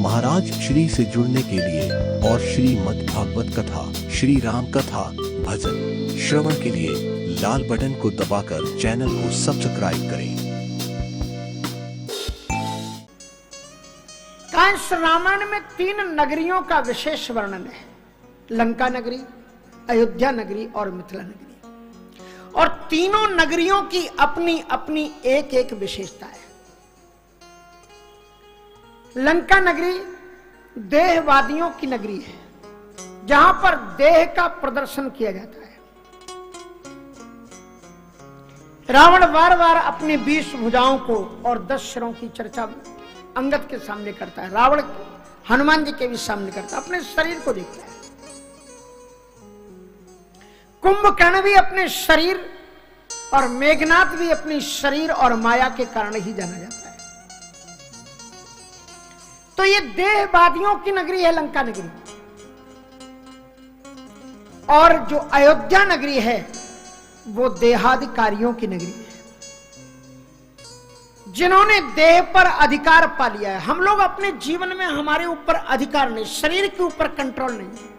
महाराज श्री से जुड़ने के लिए और श्रीमद् भागवत कथा, श्री राम कथा, भजन श्रवण के लिए लाल बटन को दबाकर चैनल को सब्सक्राइब करें। कांस रामायण में 3 नगरियों का विशेष वर्णन है, लंका नगरी, अयोध्या नगरी और मिथिला नगरी। और तीनों नगरियों की अपनी अपनी एक एक विशेषता है। लंका नगरी देहवादियों की नगरी है, जहां पर देह का प्रदर्शन किया जाता है। रावण बार बार अपनी 20 भुजाओं को और 10 सिरों की चर्चा अंगद के सामने करता है। रावण हनुमान जी के भी सामने करता है, अपने शरीर को देखता है। कुंभकर्ण भी अपने शरीर और मेघनाथ भी अपनी शरीर और माया के कारण ही जाना जाता है। तो ये देहवादियों की नगरी है लंका नगरी। और जो अयोध्या नगरी है वो देहाधिकारियों की नगरी है, जिन्होंने देह पर अधिकार पा लिया है। हम लोग अपने जीवन में, हमारे ऊपर अधिकार नहीं, शरीर के ऊपर कंट्रोल नहीं है।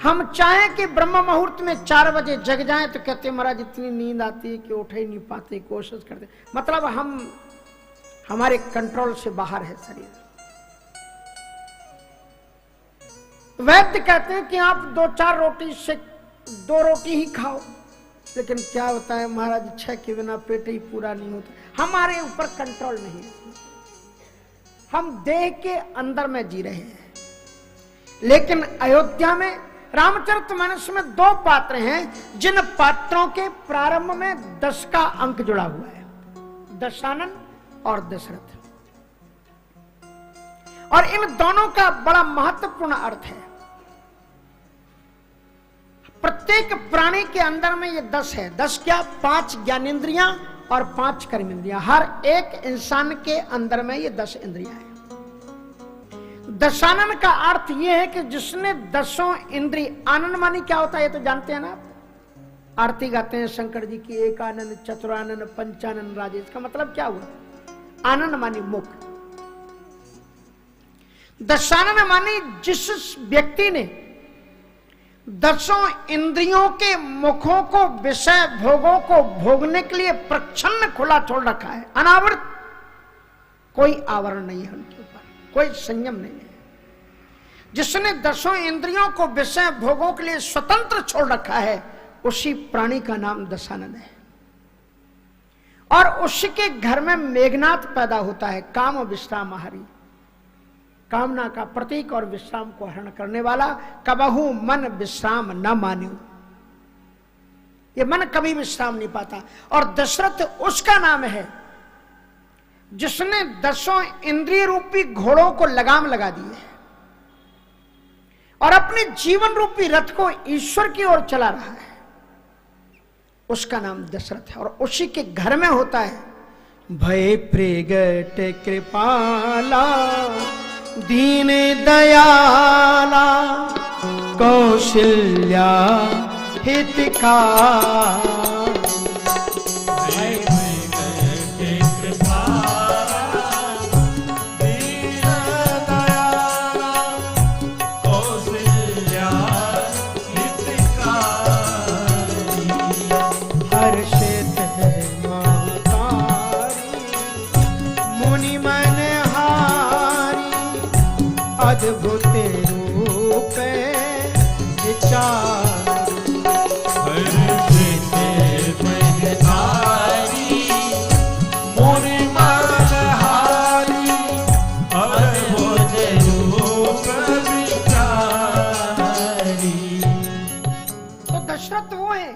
हम चाहें कि ब्रह्म मुहूर्त में 4 बजे जग जाएं तो कहते महाराज इतनी नींद आती है कि उठ ही नहीं पाते, कोशिश करते। मतलब हम हमारे कंट्रोल से बाहर है शरीर। वैद्य कहते हैं कि आप 2-4 रोटी से 2 रोटी ही खाओ, लेकिन क्या होता है महाराज, 6 के बिना पेट ही पूरा नहीं होता। हमारे ऊपर कंट्रोल नहीं है, हम देह के अंदर में जी रहे हैं। लेकिन अयोध्या में रामचरितमानस में 2 पात्र हैं, जिन पात्रों के प्रारंभ में 10 का अंक जुड़ा हुआ है, दशानन और दशरथ। और इन दोनों का बड़ा महत्वपूर्ण अर्थ है। प्रत्येक प्राणी के अंदर में ये 10 है। 10 क्या? 5 ज्ञानेंद्रियां और 5 कर्मेंद्रियां। हर एक इंसान के अंदर में ये 10 इंद्रियां हैं। दशानन का अर्थ यह है कि जिसने 10 इंद्रिय, आनंद मानी क्या होता है ये तो जानते हैं ना आप। आरती गाते हैं शंकर जी की, एक आनंद, चतुरानंद, पंचानंद राजेश। का मतलब क्या हुआ? आनंद मानी मुक्त। दशानन मानी जिस व्यक्ति ने 10 इंद्रियों के मुखों को, विषय भोगों को भोगने के लिए प्रच्छन्न खुला छोड़ रखा है, अनावृत, कोई आवरण नहीं है उनके ऊपर, कोई संयम नहीं है। जिसने 10 इंद्रियों को विषय भोगों के लिए स्वतंत्र छोड़ रखा है, उसी प्राणी का नाम दशानन है। और उसके घर में मेघनाथ पैदा होता है, काम विश्रामहारी, कामना का प्रतीक और विश्राम को हरण करने वाला। कबहू मन विश्राम न मान्यो, ये मन कभी विश्राम नहीं पाता। और दशरथ उसका नाम है जिसने 10 इंद्रिय रूपी घोड़ों को लगाम लगा दी है और अपने जीवन रूपी रथ को ईश्वर की ओर चला रहा है। उसका नाम दशरथ है। और उसी के घर में होता है भय प्रगट कृपाला, दीन दयाला, कौशल्या हितकारी। अद्भुत रूप विचार, तो दशरथ वो है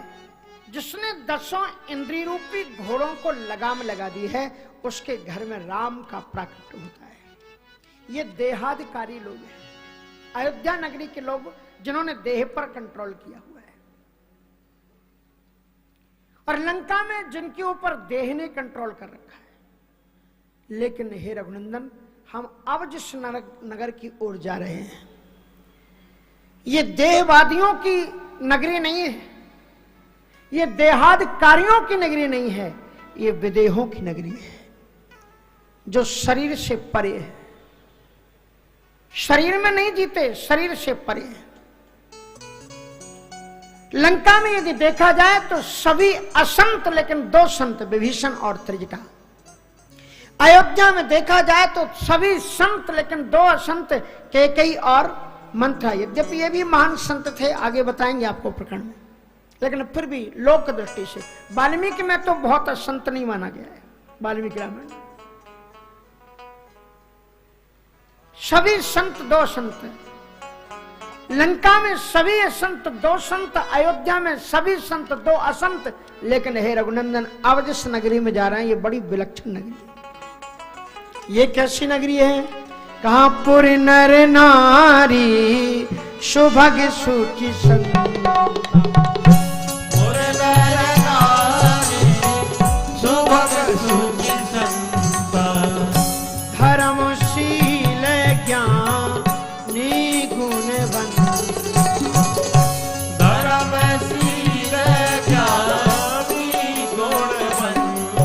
जिसने 10 इंद्रिय रूपी घोड़ों को लगाम लगा दी है। उसके घर में राम का प्राकट्य होता है। ये देहाधिकारी लोग हैं, अयोध्या नगरी के लोग, जिन्होंने देह पर कंट्रोल किया हुआ है। और लंका में जिनके ऊपर देह ने कंट्रोल कर रखा है। लेकिन हे रघुनंदन, हम अब जिस नगर की ओर जा रहे हैं, ये देहवादियों की नगरी नहीं है, ये देहाधिकारियों की नगरी नहीं है, ये विदेहों की नगरी है, जो शरीर से परे है। शरीर में नहीं जीते, शरीर से परे हैं। लंका में यदि देखा जाए तो सभी असंत, लेकिन दो संत, विभीषण और त्रिजटा। अयोध्या में देखा जाए तो सभी संत, लेकिन दो असंत, कैकेयी और मंथरा। यद्यपि ये भी महान संत थे, आगे बताएंगे आपको प्रकरण में, लेकिन फिर भी लोक दृष्टि से वाल्मीकि में तो बहुत असंत नहीं माना गया है। वाल्मीकि रामायण सभी संत दो संत, लंका में सभी संत दो संत, अयोध्या में सभी संत दो असंत। लेकिन हे रघुनंदन, अब जिस नगरी में जा रहे हैं ये बड़ी विलक्षण नगरी है। ये कैसी नगरी है? कहा पुर नर नारी सुभग सुचि संत, पुर नर नारी सुभग सुचि संत, धर्मशील ज्ञानी गुणवंत, धर्मशील ज्ञानी गुणवंत,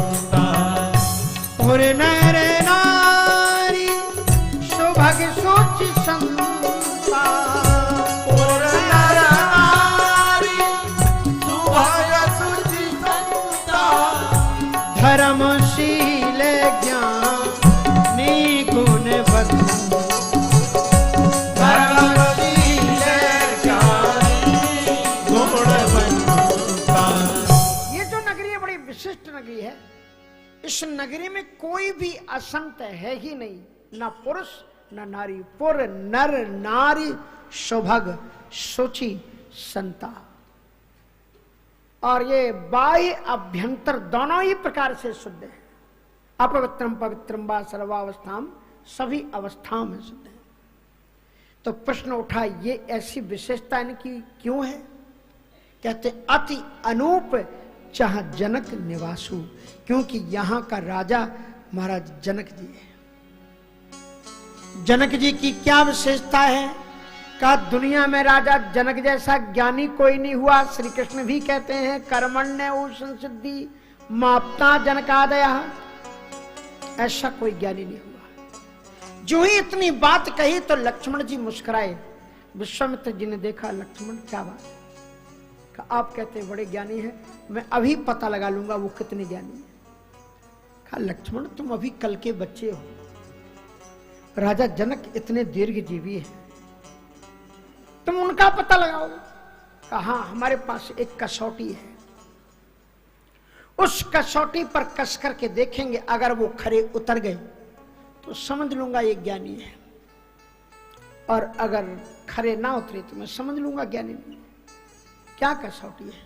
पुर नर नारी सुभग सुचि संता, पुर नर नारी सुभग सुचि संत, धर्मशील ज्ञानी गुणवंत, धर्मशील ज्ञानी गुणवंत। ये जो नगरी है बड़ी विशिष्ट नगरी है। इस नगरी में कोई भी असंत है ही नहीं, ना पुरुष न नारी। पुर नर नारी सुभग सुचि संता। और ये बाह्य अभ्यंतर दोनों ही प्रकार से शुद्ध है। अपवित्रम पवित्रम वा सर्वावस्थाम, सभी अवस्थाओं में शुद्ध है। तो प्रश्न उठा, ये ऐसी विशेषता इनकी क्यों है? कहते अति अनूप चाह जनक निवासु, क्योंकि यहां का राजा महाराज जनक जी है। जनक जी की क्या विशेषता है? का दुनिया में राजा जनक जैसा ज्ञानी कोई नहीं हुआ। श्री कृष्ण भी कहते हैं कर्मण्य संसिद्धि माप्ता जनकादया, ऐसा कोई ज्ञानी नहीं हुआ। जो ही इतनी बात कही तो लक्ष्मण जी मुस्कुराए। विश्वामित्र जी ने देखा, लक्ष्मण क्या बात? कहा आप कहते हैं बड़े ज्ञानी हैं, मैं अभी पता लगा लूंगा वो कितने ज्ञानी है। कहा लक्ष्मण तुम अभी कल के बच्चे हो, राजा जनक इतने दीर्घजीवी हैं, तुम उनका पता लगाओ। कहा हमारे पास एक कसौटी है, उस कसौटी पर कस करके देखेंगे, अगर वो खरे उतर गए तो समझ लूंगा ये ज्ञानी है, और अगर खरे ना उतरे तो मैं समझ लूंगा ज्ञानी नहीं। क्या कसौटी है?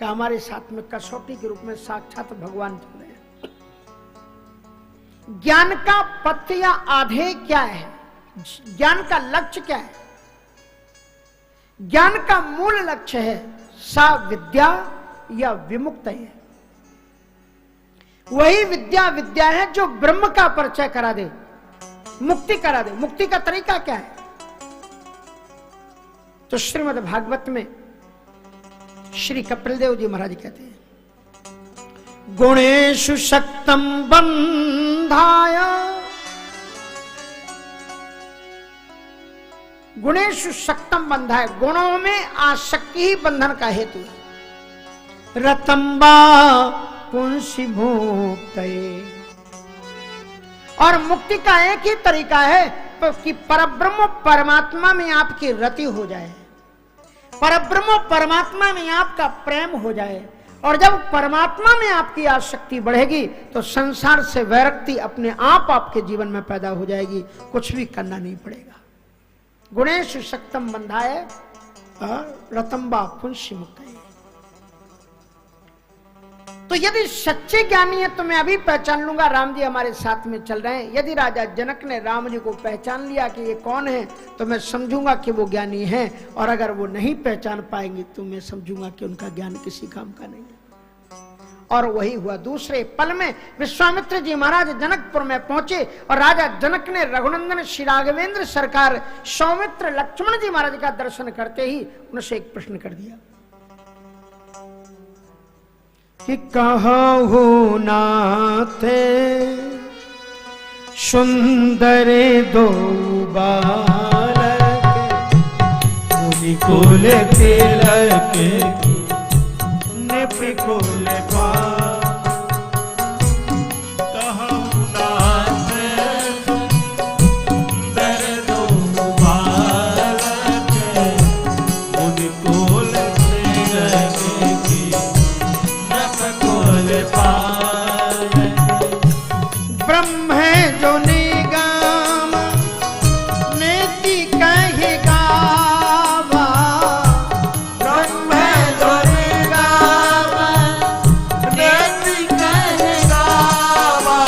कि हमारे साथ में कसौटी के रूप में साक्षात भगवान चल रहे हैं। ज्ञान का पथ या आधे क्या है? ज्ञान का लक्ष्य क्या है? ज्ञान का मूल लक्ष्य है सा विद्या या विमुक्त है। वही विद्या विद्या है जो ब्रह्म का परिचय करा दे, मुक्ति करा दे। मुक्ति का तरीका क्या है? तो श्रीमद् भागवत में श्री कपिलदेव जी महाराज कहते हैं, गुणेषु शक्तम बंधाय, गुणेषु शक्तम बंधाय, गुणों में आसक्ति ही बंधन का हेतु है। रतंबा पुंसी मुक्तये, और मुक्ति का एक ही तरीका है कि परब्रह्म परमात्मा में आपकी रति हो जाए, परब्रह्म परमात्मा में आपका प्रेम हो जाए। और जब परमात्मा में आपकी आसक्ति बढ़ेगी तो संसार से वैरक्ति अपने आप आपके जीवन में पैदा हो जाएगी, कुछ भी करना नहीं पड़ेगा। गुणेषु शक्तम बंधाय रतंबा पुंसी मुक्तये। तो यदि सच्चे ज्ञानी है तो मैं अभी पहचान लूंगा, राम जी हमारे साथ में चल रहे हैं। यदि राजा जनक ने राम जी को पहचान लिया कि ये कौन है तो मैं समझूंगा कि वो ज्ञानी है, और अगर वो नहीं पहचान पाएंगे तो मैं समझूंगा कि उनका ज्ञान किसी काम का नहीं है। और वही हुआ। दूसरे पल में विश्वामित्र जी महाराज जनकपुर में पहुंचे और राजा जनक ने रघुनंदन श्री राघवेंद्र सरकार सौमित्र लक्ष्मण जी महाराज का दर्शन करते ही उनसे एक प्रश्न कर दिया कि कहू नाथे सुंदर दो बार, निकुल तिलक की निपिकुल पास कहूँ नाथ सुंदर दो बालक मुनिकुल तिलक की निपिकुल पास ब्रह्म जो निगम नीति कहि गावा, ब्रह्म जो निगम नीति कहि गावा,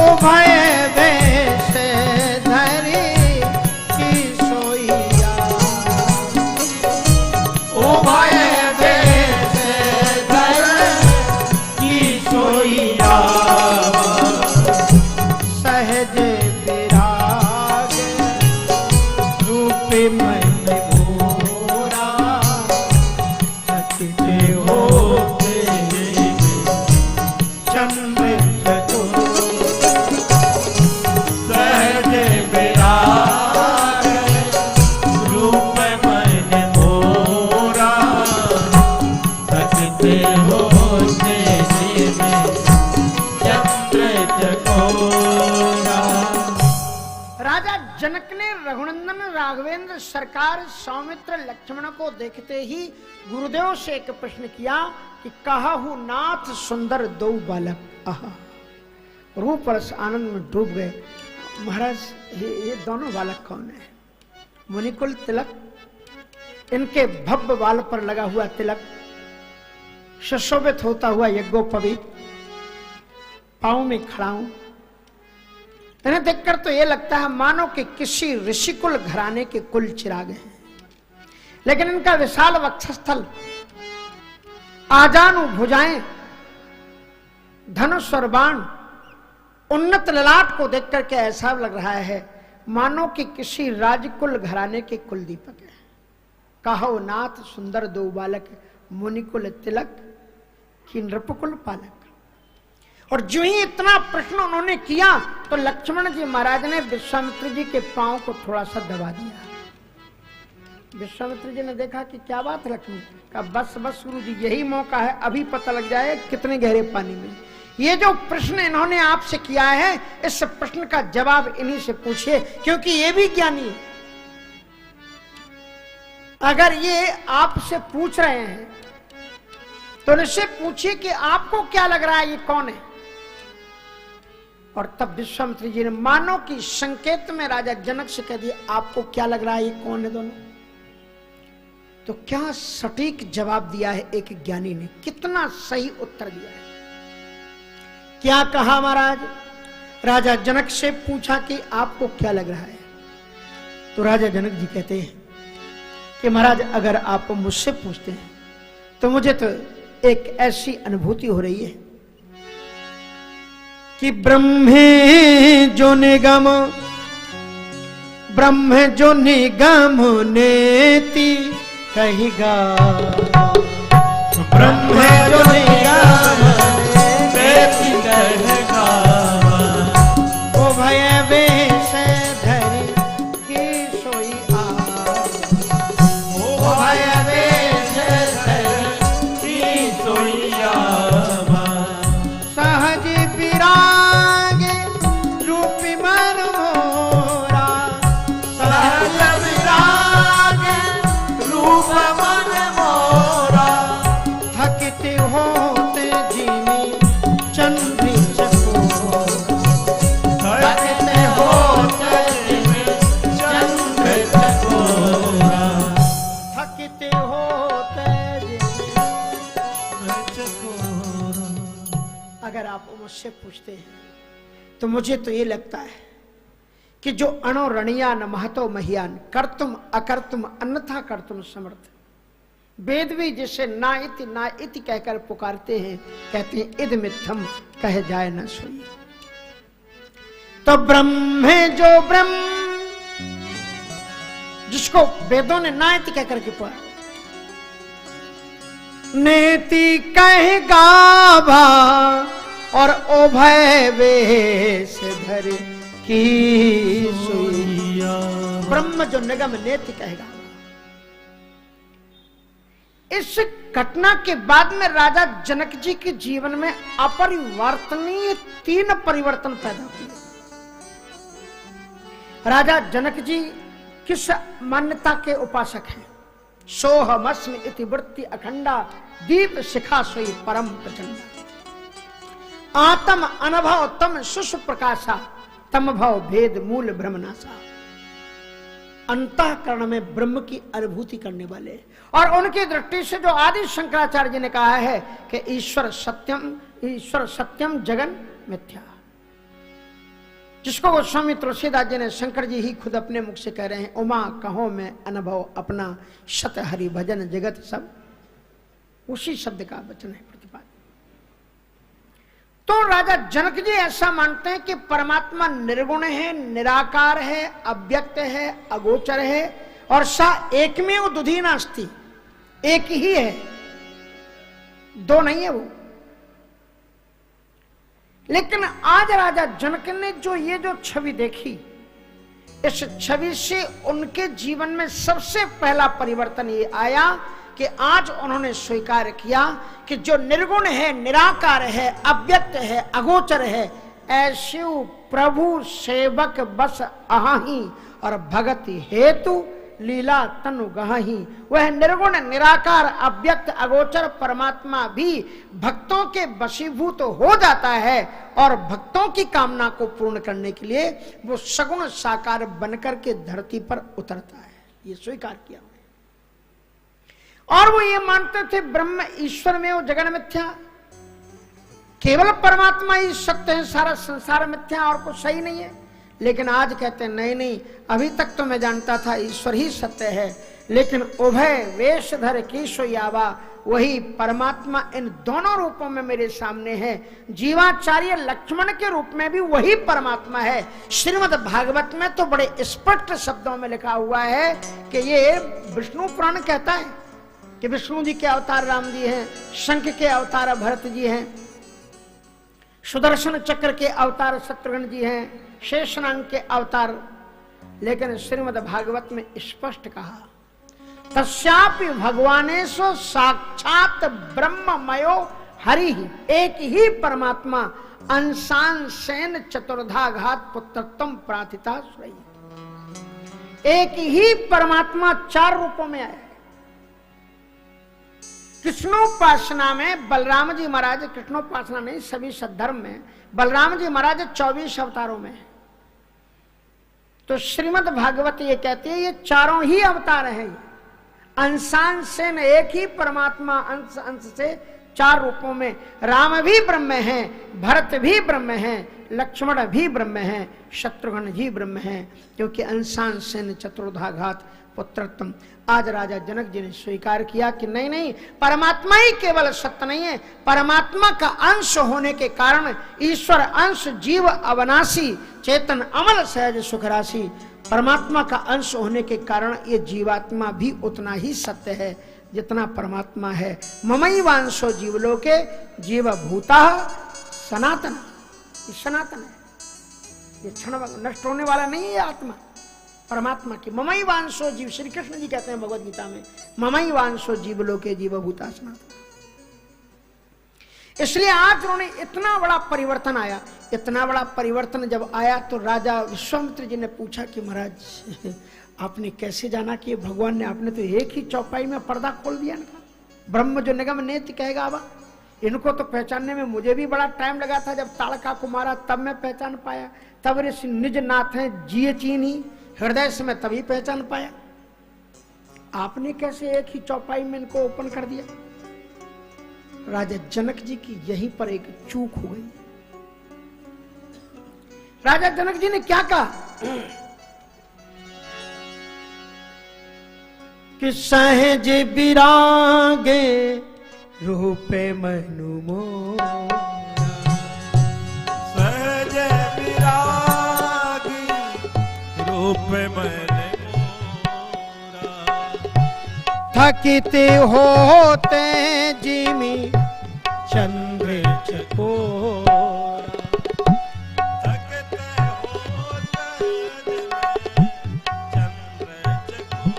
उभय देश धरि की सोइया, उभय देश धरि की सोइया, सहज विराग रूप मन मोरा, सचते होते चंद्र चकोर, सहज विराग रूप मन मोरा, सचते होते चंद्र चकोरा। राजा जनक ने रघुनंदन राघवेंद्र सरकार सौमित्र लक्ष्मण को देखते ही गुरुदेव से एक प्रश्न किया कि कहु नाथ सुंदर दो बालक। आहा, रूप रस आनंद में डूब गए। महाराज ये दोनों बालक कौन है? मुनिकुल तिलक, इनके भव्य बाल पर लगा हुआ तिलक, सुशोभित होता हुआ यज्ञोपवीत, पांव में खड़ा हूं। इन्हें देखकर तो ये लगता है मानो कि किसी ऋषिकुल घराने के कुल चिराग हैं, लेकिन इनका विशाल वक्षस्थल, आजानु भुजाएं, धनुष और बाण, उन्नत ललाट को देखकर के ऐसा लग रहा है मानो कि किसी राजकुल घराने के कुल दीपक है। कहो नाथ सुंदर दो बालक, मुनिकुल तिलक की नृपकुल पालक। और जो ही इतना प्रश्न उन्होंने किया तो लक्ष्मण जी महाराज ने विश्वामित्र जी के पांव को थोड़ा सा दबा दिया। विश्वामित्र जी ने देखा कि क्या बात है लक्ष्मण, का बस बस गुरु जी यही मौका है, अभी पता लग जाए कितने गहरे पानी में। ये जो प्रश्न इन्होंने आपसे किया है, इस प्रश्न का जवाब इन्हीं से पूछिए, क्योंकि ये भी ज्ञानी है। अगर ये आपसे पूछ रहे हैं तो इनसे पूछिए कि आपको क्या लग रहा है ये कौन है। और तब विश्वामित्र जी ने मानो कि संकेत में राजा जनक से कह दिया, आपको क्या लग रहा है ये कौन है दोनों। तो क्या सटीक जवाब दिया है एक ज्ञानी ने, कितना सही उत्तर दिया है। क्या कहा महाराज? राजा जनक से पूछा कि आपको क्या लग रहा है। तो राजा जनक जी कहते हैं कि महाराज अगर आप मुझसे पूछते हैं तो मुझे तो एक ऐसी अनुभूति हो रही है कि ब्रह्मे जो निगम नेति कहिगा, ब्रह्म जो निगम नेति कहिगा, ओ भय वेश धरि की सोई आ, ओ भय वेश धरि की सोई आवा, सहज विराग रूप मन मोरा, सहज विराग रूप मन मोरा, थकित होते जीनी चंद्री चकोर, थकित होते चंद्र चकोरा, थकित होते जीनी चकोरा। अगर आप मुझसे पूछते हैं तो मुझे तो ये लगता है कि जो अणो रणियान महतो महियान, कर्तुम अकर्तुम अन्यथा कर्तुम समर्थ, वेद भी जिसे ना इति कहकर पुकारते हैं, कहते हैं इद मिथ्यम कह जाए न सोई। तो ब्रह्म है जो ब्रह्म, जिसको वेदों ने ना इति कहकर के पुकारा, नेति कह गावा और ओ भय वेश धरि की सोई। ब्रह्म जो निगम नेति कहेगा, इस घटना के बाद में राजा जनक जी के जीवन में अपरिवर्तनीय 3 परिवर्तन पैदा हुए। राजा जनक जी किस मान्यता के उपासक हैं? सोहमस्मि इति वृत्ति अखंडा दीप शिखा सोई परम प्रचंडा। आत्म अनुभव तम सुष प्रकाशा तम भव भेद मूल ब्रह्मनाशा। अंतःकरण में ब्रह्म की अनुभूति करने वाले, और उनकी दृष्टि से जो आदि शंकराचार्य जी ने कहा है कि ईश्वर सत्यम जगन मिथ्या, जिसको गोस्वामी तुलसीदास जी ने, शंकर जी ही खुद अपने मुख से कह रहे हैं, उमा कहो मैं अनुभव अपना सत हरि भजन जगत सब, उसी शब्द का वचन है प्रतिपाद। तो राजा जनक जी ऐसा मानते हैं कि परमात्मा निर्गुण है, निराकार है, अव्यक्त है, अगोचर है, और सा एकमेव दुधी नास्ति, एक ही है, दो नहीं है वो। लेकिन आज राजा जनक ने जो छवि देखी, इस छवि से उनके जीवन में सबसे पहला परिवर्तन ये आया कि आज उन्होंने स्वीकार किया कि जो निर्गुण है, निराकार है, अव्यक्त है, अगोचर है, ऐसे प्रभु सेवक बस आही, और भगति हेतु लीला तनु गहाही। वह निर्गुण, निराकार, अव्यक्त, अगोचर परमात्मा भी भक्तों के वशीभूत हो जाता है, और भक्तों की कामना को पूर्ण करने के लिए वो सगुण साकार बनकर के धरती पर उतरता है। ये स्वीकार किया। और वो ये मानते थे ब्रह्म ईश्वर में वो जगन मिथ्या, केवल परमात्मा ही सत्य है, सारा संसार मिथ्या और कुछ सही नहीं है। लेकिन आज कहते हैं नहीं नहीं, अभी तक तो मैं जानता था ईश्वर ही सत्य है, लेकिन उभय वेशधर कीशो यावा, वही परमात्मा इन दोनों रूपों में मेरे सामने है। जीवाचार्य लक्ष्मण के रूप में भी वही परमात्मा है। श्रीमद् भागवत में तो बड़े स्पष्ट शब्दों में लिखा हुआ है कि ये विष्णु पुराण कहता है कि विष्णु जी के अवतार राम जी हैं, शंख के अवतार भरत जी हैं, सुदर्शन चक्र के अवतार शत्रुघ्न जी हैं, शेषनाग के अवतार। लेकिन श्रीमद् भागवत में स्पष्ट कहा, तस्यापि भगवानेशो साक्षात ब्रह्ममयो हरि, एक ही परमात्मा अंशान सेन चतुर्धाघात पुत्रत्वम प्रार्थिता स्वयं। एक ही परमात्मा 4 रूपों में आया। कृष्णोपासना में बलराम जी महाराज, कृष्णोपासना नहीं सभी सद्धर्म में बलराम जी महाराज 24 अवतारों में है। तो श्रीमद् भागवत ये कहती है ये चारों ही अवतार हैं। अंशांश से एक ही परमात्मा अंश अंश से 4 रूपों में, राम भी ब्रह्म है, भरत भी ब्रह्म है, लक्ष्मण भी ब्रह्म है, शत्रुघ्न भी ब्रह्म है, क्योंकि अंशांश से चतुर्धाघात पुत्रत्म। आज राजा जनक जी ने स्वीकार किया कि नहीं नहीं, परमात्मा ही केवल सत्य नहीं है, परमात्मा का अंश होने के कारण ईश्वर अंश जीव अवनाशी चेतन अमल सहज सुख राशि, परमात्मा का अंश होने के कारण ये जीवात्मा भी उतना ही सत्य है जितना परमात्मा है। ममई वांशो जीवलोके जीव भूता सनातन, ये सनातन है, ये क्षण नष्ट होने वाला नहीं है। आत्मा परमात्मा की ममई वांशो जीव, श्री कृष्ण जी कहते हैं भगवद गीता में, ममई वांशो जीवलोके जीव भूता सनातन। इसलिए आज उन्होंने इतना बड़ा परिवर्तन आया। इतना बड़ा परिवर्तन जब आया तो राजा विश्वामित्र जी ने पूछा कि महाराज आपने कैसे जाना कि भगवान ने, आपने तो एक ही चौपाई में पर्दा खोल दिया ना। ब्रह्म जो निगम नेति कहेगा अब इनको तो पहचानने में मुझे भी बड़ा टाइम लगा था। जब ताड़का को मारा तब मैं पहचान पाया, तब ऋषि निज नाथ है जिये चीनी हृदय से मैं तभी pहचान पाया। आपने कैसे एक ही चौपाई में इनको ओपन कर दिया। राजा जनक जी की यहीं पर एक चूक हो गई। राजा जनक जी ने क्या कहा कि सहज विरागे रूपे मनु मोरा, सहज विरागी रूप मैंने थकिते होते जिमी चंद्र चकोरा, थकते होते जिमी चंद्र चकोरा,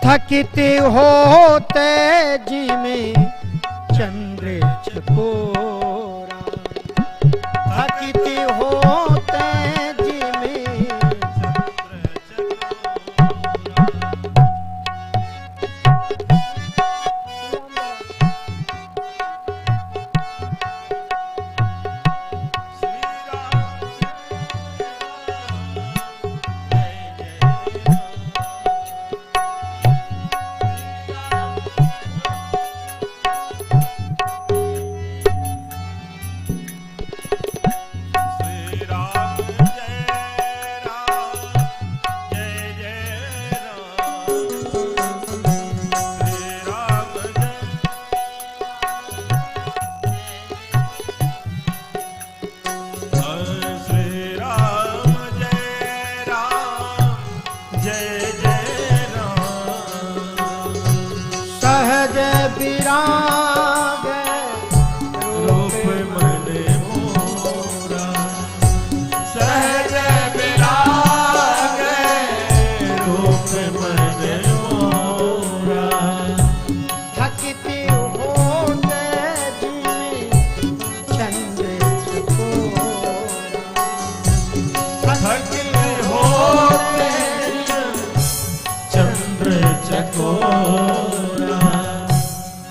थकित होते जी में चंद्र चकोरा, थकित होते जी में सहज विराम